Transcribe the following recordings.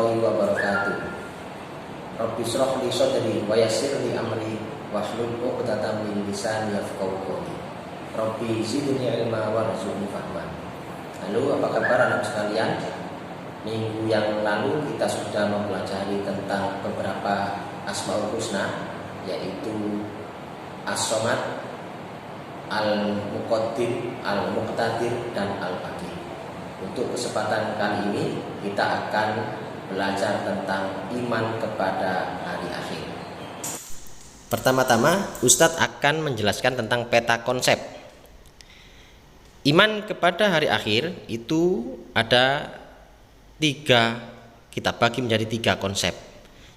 warahmatullahi wabarakatuh. Rabbi shrah li sadri wa yassir li amri wahlul 'uqdatam min lisani yafqahu qawli. Rabbi zidni ilma warzuqni fahma. Halo, apa kabar anak sekalian? Minggu yang lalu kita sudah mempelajari tentang beberapa Asmaul Husna, yaitu As-Somad, Al-Muqaddim, Al-Muqtadir, dan Al-Baqi. Untuk kesempatan kali ini kita akan belajar tentang iman kepada hari akhir. Pertama-tama Ustadz akan menjelaskan tentang peta konsep. Iman kepada hari akhir itu ada kita bagi menjadi 3 konsep.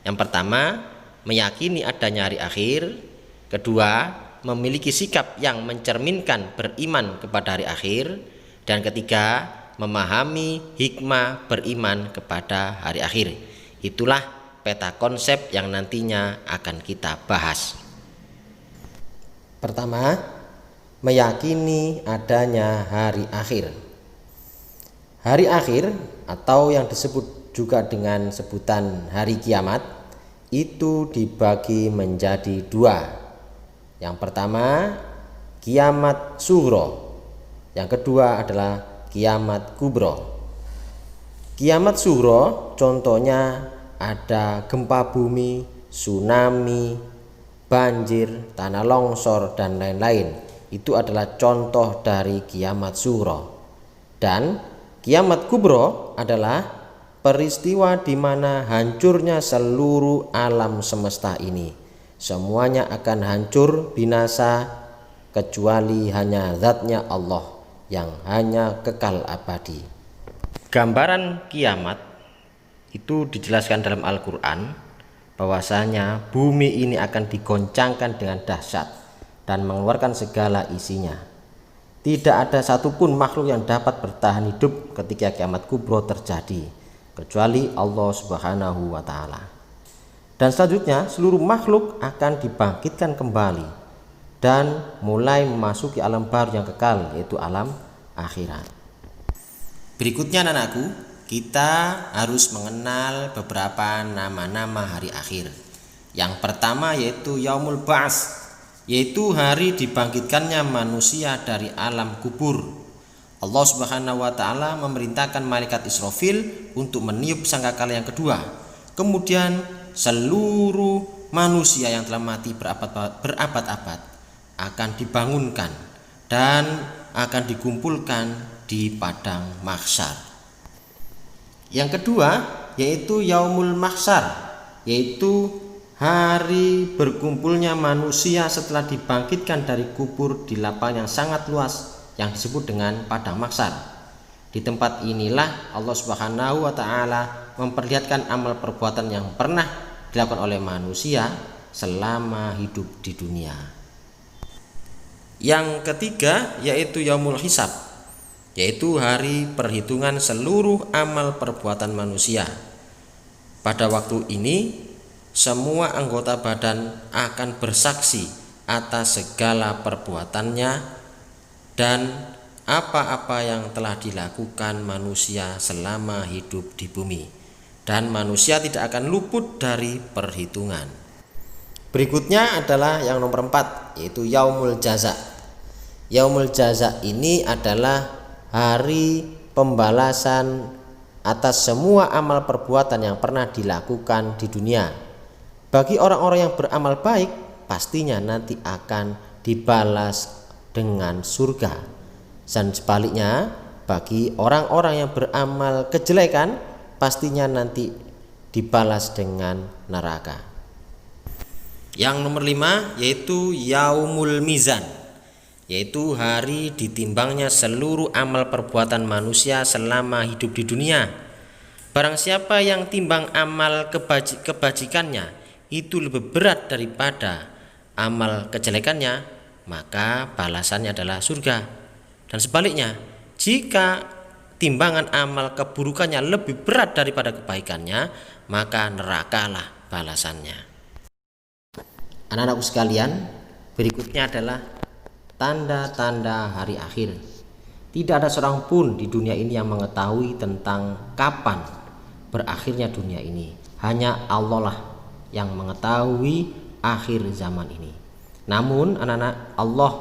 Yang pertama, meyakini adanya hari akhir. Kedua, memiliki sikap yang mencerminkan beriman kepada hari akhir. Dan ketiga, memahami hikmah beriman kepada hari akhir. Itulah peta konsep yang nantinya akan kita bahas. Pertama, meyakini adanya hari akhir. Hari akhir atau yang disebut juga dengan sebutan hari kiamat itu dibagi menjadi 2. Yang pertama, kiamat sughra. Yang kedua adalah kiamat kubro. Kiamat sughra contohnya ada gempa bumi, tsunami, banjir, tanah longsor, dan lain-lain. Itu adalah contoh dari kiamat sughra. Dan kiamat kubro adalah peristiwa di mana hancurnya seluruh alam semesta ini. Semuanya akan hancur binasa kecuali hanya zatnya Allah yang hanya kekal abadi. Gambaran kiamat itu dijelaskan dalam Al-Quran bahwasanya bumi ini akan digoncangkan dengan dahsyat dan mengeluarkan segala isinya. Tidak ada satupun makhluk yang dapat bertahan hidup ketika kiamat kubro terjadi kecuali Allah Subhanahu wa Ta'ala. Dan selanjutnya seluruh makhluk akan dibangkitkan kembali dan mulai memasuki alam baru yang kekal, yaitu alam akhirat. Berikutnya anakku, kita harus mengenal beberapa nama-nama hari akhir. Yang pertama yaitu Yaumul Ba'ats, yaitu hari dibangkitkannya manusia dari alam kubur. Allah Subhanahu wa Ta'ala memerintahkan malaikat Israfil untuk meniup sangkakala yang kedua. Kemudian seluruh manusia yang telah mati berabad-abad akan dibangunkan dan akan dikumpulkan di padang mahsyar. Yang kedua yaitu Yaumul Mahsyar, yaitu hari berkumpulnya manusia setelah dibangkitkan dari kubur di lapangan yang sangat luas yang disebut dengan padang mahsyar. Di tempat inilah Allah Subhanahu wa Ta'ala memperlihatkan amal perbuatan yang pernah dilakukan oleh manusia selama hidup di dunia. Yang ketiga yaitu Yaumul Hisab, yaitu hari perhitungan seluruh amal perbuatan manusia. Pada waktu ini semua anggota badan akan bersaksi atas segala perbuatannya dan apa-apa yang telah dilakukan manusia selama hidup di bumi, dan manusia tidak akan luput dari perhitungan. Berikutnya adalah yang nomor 4, yaitu Yaumul Jaza. Yaumul Jaza ini adalah hari pembalasan atas semua amal perbuatan yang pernah dilakukan di dunia. Bagi orang-orang yang beramal baik, pastinya nanti akan dibalas dengan surga. Dan sebaliknya, bagi orang-orang yang beramal kejelekan, pastinya nanti dibalas dengan neraka. Yang nomor 5 yaitu Yaumul Mizan, yaitu hari ditimbangnya seluruh amal perbuatan manusia selama hidup di dunia. Barang siapa yang timbang amal kebajikannya itu lebih berat daripada amal kejelekannya, maka balasannya adalah surga. Dan sebaliknya, jika timbangan amal keburukannya lebih berat daripada kebaikannya, maka nerakalah balasannya. Anak-anakku sekalian, berikutnya adalah tanda-tanda hari akhir. Tidak ada seorang pun di dunia ini yang mengetahui tentang kapan berakhirnya dunia ini. Hanya Allah lah yang mengetahui akhir zaman ini. Namun anak-anak, Allah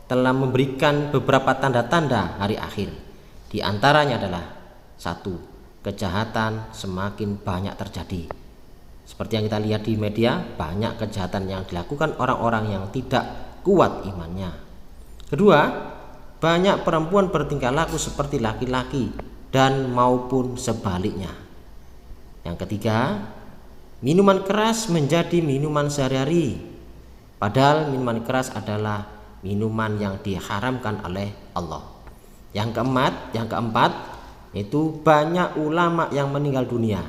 telah memberikan beberapa tanda-tanda hari akhir. Di antaranya adalah 1. Kejahatan semakin banyak terjadi. Seperti yang kita lihat di media, banyak kejahatan yang dilakukan orang-orang yang tidak kuat imannya. Kedua, banyak perempuan bertingkah laku seperti laki-laki dan maupun sebaliknya. Yang ketiga, minuman keras menjadi minuman sehari-hari, padahal minuman keras adalah minuman yang diharamkan oleh Allah. Yang keempat, itu banyak ulama yang meninggal dunia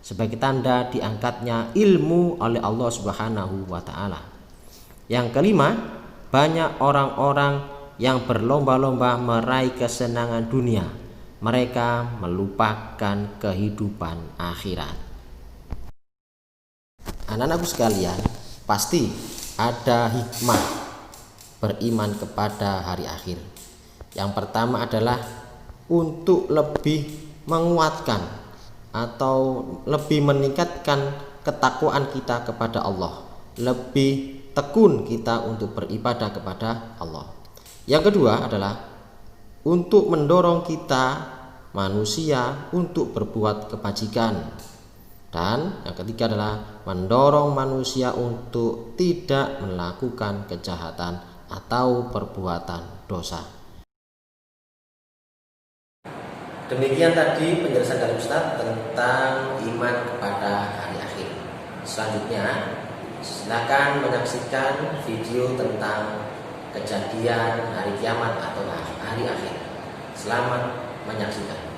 sebagai tanda diangkatnya ilmu oleh Allah Subhanahu wa taala. Yang kelima, banyak orang-orang yang berlomba-lomba meraih kesenangan dunia. Mereka melupakan kehidupan akhirat. Anak-anakku sekalian, pasti ada hikmah beriman kepada hari akhir. Yang pertama adalah untuk lebih menguatkan atau lebih meningkatkan ketakwaan kita kepada Allah, lebih tekun kita untuk beribadah kepada Allah. Yang kedua adalah untuk mendorong kita manusia untuk berbuat kebajikan. Dan yang ketiga adalah mendorong manusia untuk tidak melakukan kejahatan atau perbuatan dosa. Demikian tadi penjelasan dari Ustadz tentang iman kepada hari akhir. Selanjutnya, silakan menyaksikan video tentang kejadian hari kiamat atau hari akhir. Selamat menyaksikan.